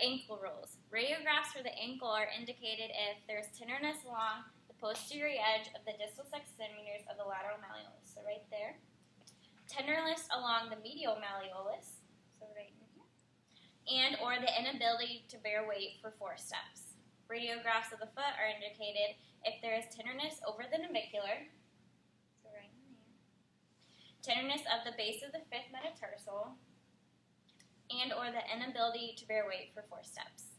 ankle rolls. Radiographs for the ankle are indicated if there's tenderness along the posterior edge of the distal 6 centimeters of the lateral malleolus, so right there. Tenderness along the medial malleolus, so right in here. And or the inability to bear weight for 4 steps. Radiographs of the foot are indicated if there is tenderness over the navicular, so right in there. Tenderness of the base of the 5th metatarsal, and or the inability to bear weight for 4 steps.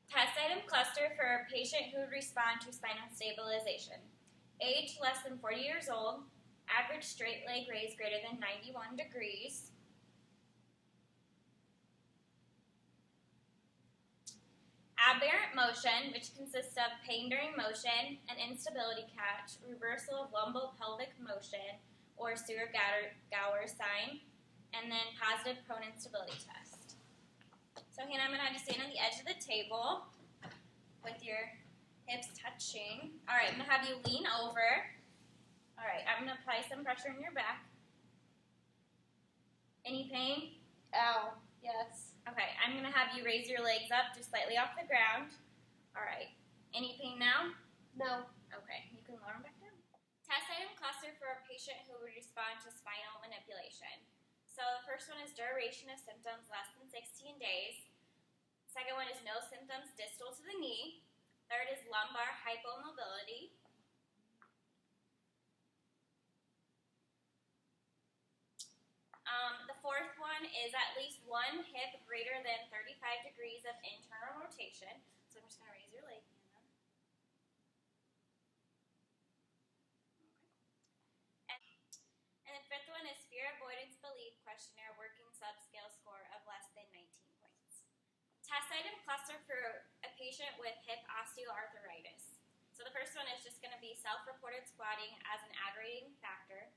Test item cluster for a patient who would respond to spinal stabilization. Age less than 40 years old, average straight leg raise greater than 91 degrees. Aberrant motion, which consists of pain during motion, an instability catch, reversal of lumbopelvic motion, or Stewart-Gower sign, and then positive prone instability test. So Hannah, I'm going to have you stand on the edge of the table with your hips touching. All right, I'm going to have you lean over. All right, I'm going to apply some pressure in your back. Any pain? Ow. Yes. Okay, I'm going to have you raise your legs up just slightly off the ground. All right. Any pain now? No. Okay, you can lower them back down. Test item cluster for a patient who would respond to spinal manipulation. So the first one is duration of symptoms less than 16 days. Second one is no symptoms distal to the knee. Third is lumbar hypomobility. The fourth one is at least one hip greater than 35 degrees of internal rotation. So I'm just going to raise your leg. And the fifth one is fear avoidance belief questionnaire working subscale score of less than 19 points. Test item cluster for a patient with hip osteoarthritis. So the first one is just going to be self-reported squatting as an aggravating factor.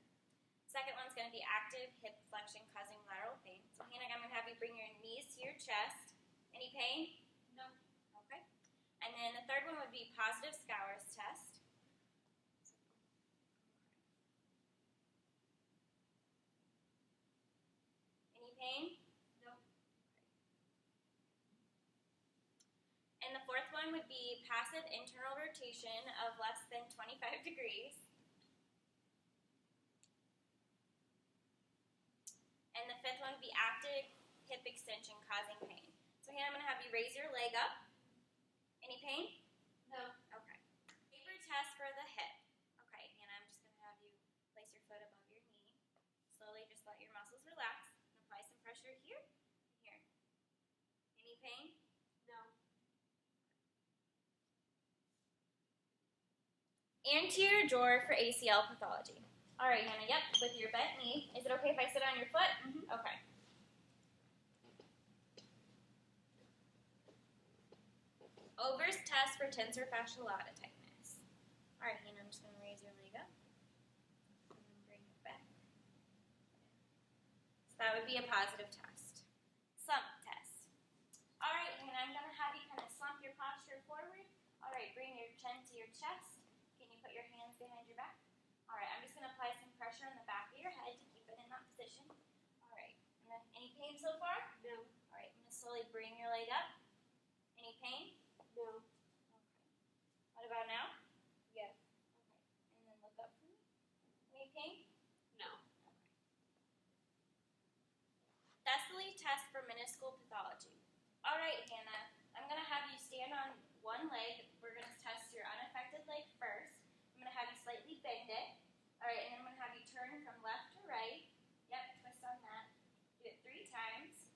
Second one's going to be active hip flexion causing lateral pain. So Hannah, I'm going to have you bring your knees to your chest. Any pain? No. Okay. And then the third one would be positive Scour's test. Any pain? No. And the fourth one would be passive internal rotation of less than 25 degrees. And the fifth one would be active hip extension causing pain. So Hannah, I'm going to have you raise your leg up. Any pain? No. Okay. Taper test for the hip. Okay, Hannah, I'm just going to have you place your foot above your knee. Slowly just let your muscles relax. And apply some pressure here. Here. Any pain? No. Anterior drawer for ACL pathology. All right, Hannah, yep, with your bent knee. Is it okay if I sit on your foot? Mm-hmm. Okay. Overs test for tensor fasciolata tightness. All right, Hannah, I'm just going to raise your leg up and then bring it back. So that would be a positive test. Slump test. All right, Hannah, I'm going to have you kind of slump your posture forward. All right, bring your chin to your chest. Can you put your hands behind your back? All right, I'm just going to apply some pressure on the back of your head to keep it in that position. All right, and then any pain so far? No. All right, I'm going to slowly bring your leg up. Any pain? No. Okay. What about now? Yes. Okay, and then look up for me. Any pain? No. Okay. Thessaly test for meniscal pathology. All right, Hannah, I'm going to have you stand on one leg. We're going to test your unaffected leg first. I'm going to have you slightly bend it. All right, and then I'm going to have you turn from left to right. Yep, twist on that. Do it 3 times.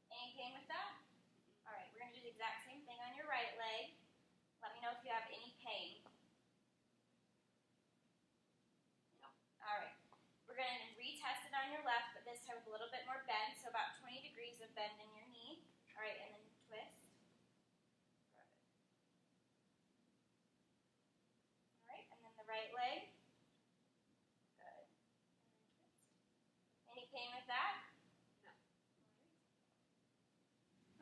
Any pain with that? All right, we're going to do the exact same thing on your right leg. Let me know if you have any pain. No. All right, we're going to retest it on your left, but this time with a little bit more bend, so about 20 degrees of bend in your knee. All right, and then twist. All right, and then the right leg. Good. And then twist. Any pain with that? No.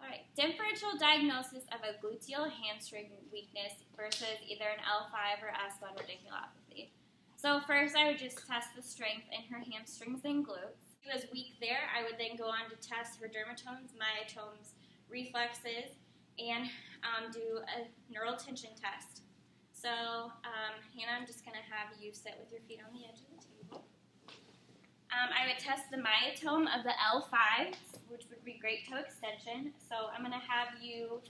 All right, differential diagnosis of a gluteal hamstring weakness versus either an L5 or S1 radiculopathy. So first, I would just test the strength in her hamstrings and glutes. If she was weak there, I would then go on to test her dermatomes, myotomes, reflexes and do a neural tension test. So, Hannah, I'm just going to have you sit with your feet on the edge of the table. I would test the myotome of the L5, which would be great toe extension. So I'm going to have you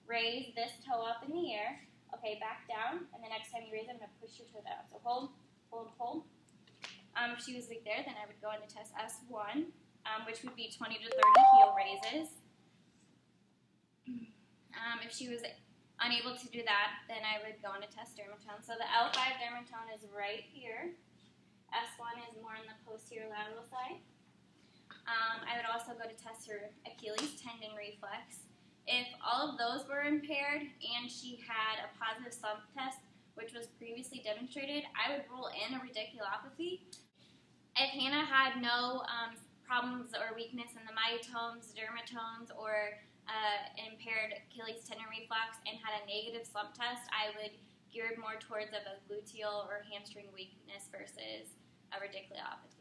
raise this toe up in the air. Okay, back down, and the next time you raise it, I'm going to push your toe down. So hold, hold, hold. If she was weak there, then I would go into test S1, which would be 20 to 30 heel raises. If she was unable to do that, then I would go into test dermatome. So the L5 dermatome is right here. S1 is more on the posterior lateral side. I would also go to test her Achilles tendon reflex. If all of those were impaired and she had a positive slump test, which was previously demonstrated, I would rule in a radiculopathy. If Hannah had no problems or weakness in the myotomes, dermatomes, or impaired Achilles tendon reflex and had a negative slump test, I would gear more towards a gluteal or hamstring weakness versus a radiculopathy.